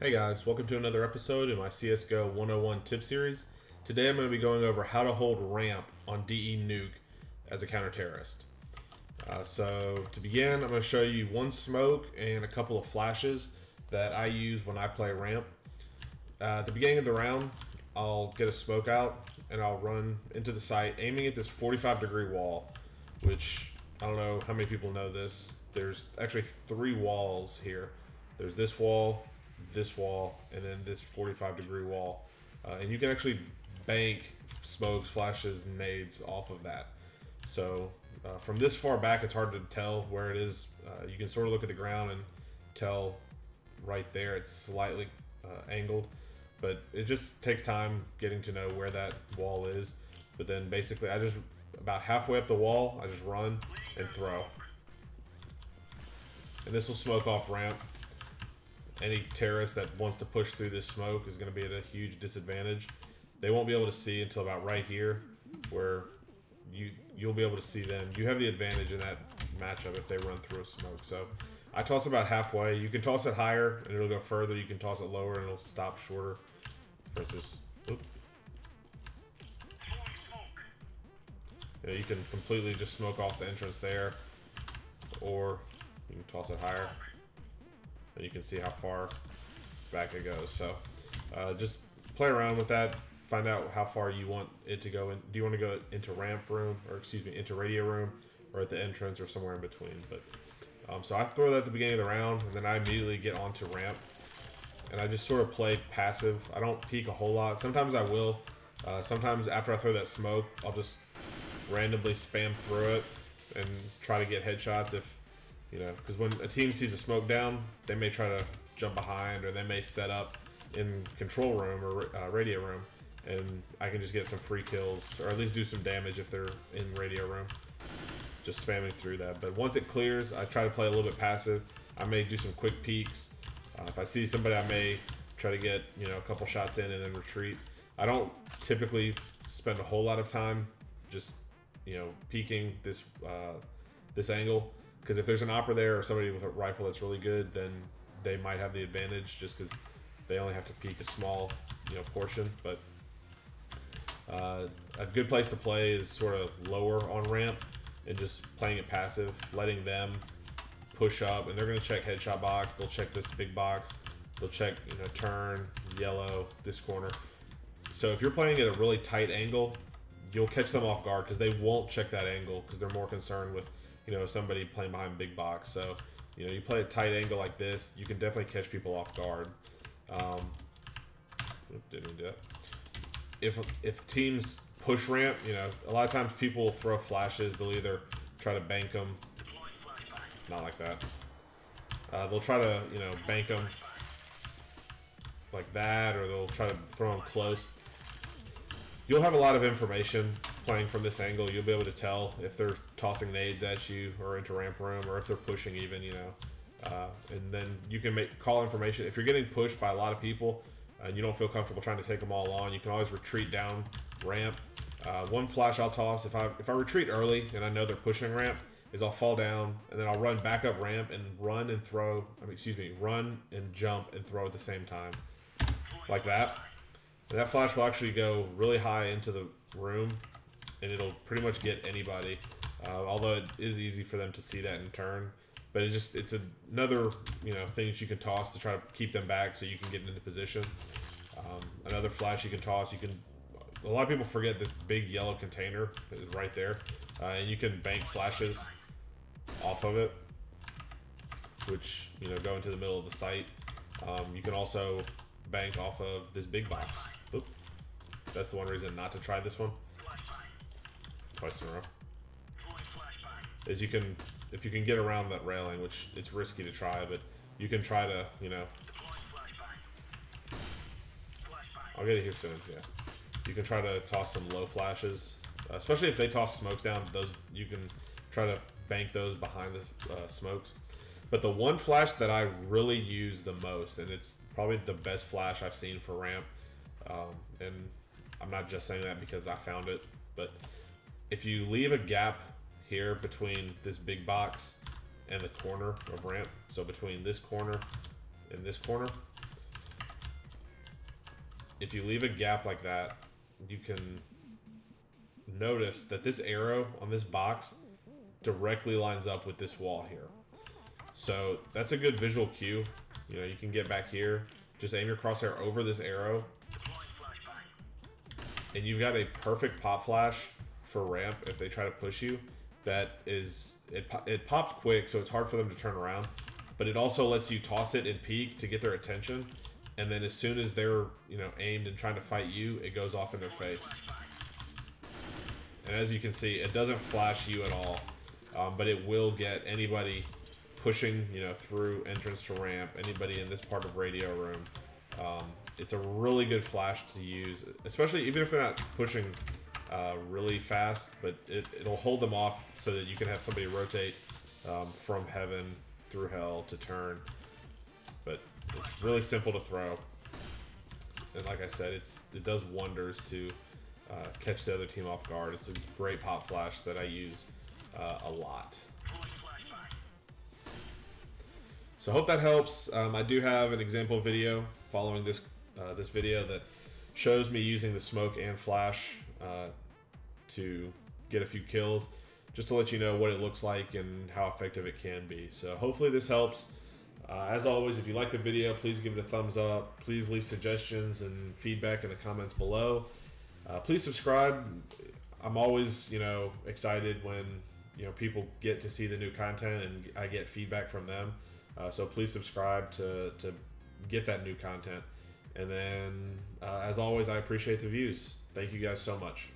Hey guys, welcome to another episode in my CSGO 101 tip series. Today I'm going to be going over how to hold ramp on DE Nuke as a counter-terrorist. So to begin, I'm going to show you one smoke and a couple of flashes that I use when I play ramp. At the beginning of the round, I'll get a smoke out and I'll run into the site aiming at this 45-degree wall, which I don't know how many people know this. There's actually three walls here. There's this wall, and then this 45-degree wall. And you can actually bank smokes, flashes, and nades off of that. So from this far back, it's hard to tell where it is. You can sort of look at the ground and tell right there it's slightly angled. But it just takes time getting to know where that wall is. But then basically, I just, about halfway up the wall, I just run and throw. And this will smoke off ramp. Any terrorist that wants to push through this smoke is going to be at a huge disadvantage. They won't be able to see until about right here, where you'll be able to see them. You have the advantage in that matchup if they run through a smoke. So I toss about halfway. You can toss it higher and it'll go further. You can toss it lower and it'll stop shorter. For instance, you can completely just smoke off the entrance there, or you can toss it higher. And you can see how far back it goes. So just play around with that. Find out how far you want it to go in. Do you want to go into ramp room, or excuse me, into radio room, or at the entrance, or somewhere in between? But so I throw that at the beginning of the round, and then I immediately get onto ramp, and I just sort of play passive. I don't peek a whole lot. Sometimes I will. Sometimes after I throw that smoke, I'll just randomly spam through it and try to get headshots if. You know, because when a team sees a smoke down, they may try to jump behind, or they may set up in control room or radio room, and I can just get some free kills, or at least do some damage if they're in radio room, just spamming through that. But once it clears, I try to play a little bit passive. I may do some quick peeks. If I see somebody, I may try to get, you know, a couple shots in and then retreat. I don't typically spend a whole lot of time just, you know, peeking this this angle. Because if there's an opera there or somebody with a rifle that's really good, then they might have the advantage just because they only have to peek a small, you know, portion. But a good place to play is sort of lower on ramp and just playing it passive, letting them push up, and they're going to check headshot box. They'll check this big box. They'll check, you know, turn, yellow, this corner. So if you're playing at a really tight angle, you'll catch them off guard because they won't check that angle because they're more concerned with, you know, somebody playing behind big box. So, you know, you play a tight angle like this, you can definitely catch people off guard. Didn't do that. If teams push ramp, you know, a lot of times people will throw flashes. They'll either try to bank them, not like that. They'll try to, you know, bank them like that, or they'll try to throw them close. You'll have a lot of information playing from this angle. You'll be able to tell if they're tossing nades at you or into ramp room, or if they're pushing even, you know. And then you can call information. If you're getting pushed by a lot of people and you don't feel comfortable trying to take them all on, you can always retreat down ramp. One flash I'll toss if I retreat early and I know they're pushing ramp is I'll fall down and then I'll run back up ramp and run and throw. Run and jump and throw at the same time, like that. And that flash will actually go really high into the room, and it'll pretty much get anybody. Although it is easy for them to see that and turn, but it's another, you know, thing that you can toss to try to keep them back so you can get into position. Another flash you can toss. A lot of people forget this big yellow container is right there, and you can bank flashes off of it, which, you know, go into the middle of the site. You can also bank off of this big box. Oop. That's the one reason not to try this one twice in a row. Is if you can get around that railing, which it's risky to try, but you can try to, you know. I'll get it here soon. Yeah, you can try to toss some low flashes, especially if they toss smokes down. Those you can try to bank those behind the smokes. But the one flash that I really use the most, and it's probably the best flash I've seen for ramp, and I'm not just saying that because I found it, but if you leave a gap here between this big box and the corner of ramp, so between this corner and this corner, if you leave a gap like that, you can notice that this arrow on this box directly lines up with this wall here. So that's a good visual cue. You know, you can get back here, just aim your crosshair over this arrow, and you've got a perfect pop flash for ramp if they try to push you. That is, it pops quick, so it's hard for them to turn around, but it also lets you toss it and peek to get their attention, and then as soon as they're, you know, aimed and trying to fight you, it goes off in their face. And as you can see, it doesn't flash you at all, but it will get anybody pushing, you know, through entrance to ramp, anybody in this part of radio room. It's a really good flash to use, especially even if they're not pushing really fast, but it'll hold them off so that you can have somebody rotate from heaven through hell to turn. But it's really simple to throw, and like I said, it does wonders to catch the other team off guard. It's a great pop flash that I use a lot. So I hope that helps. I do have an example video following this this video that shows me using the smoke and flash to get a few kills, just to let you know what it looks like and how effective it can be. So hopefully this helps. As always, if you like the video, please give it a thumbs up. Please leave suggestions and feedback in the comments below. Please subscribe. I'm always, you know, excited when, you know, people get to see the new content and I get feedback from them. So please subscribe to get that new content. And then, as always, I appreciate the views. Thank you guys so much.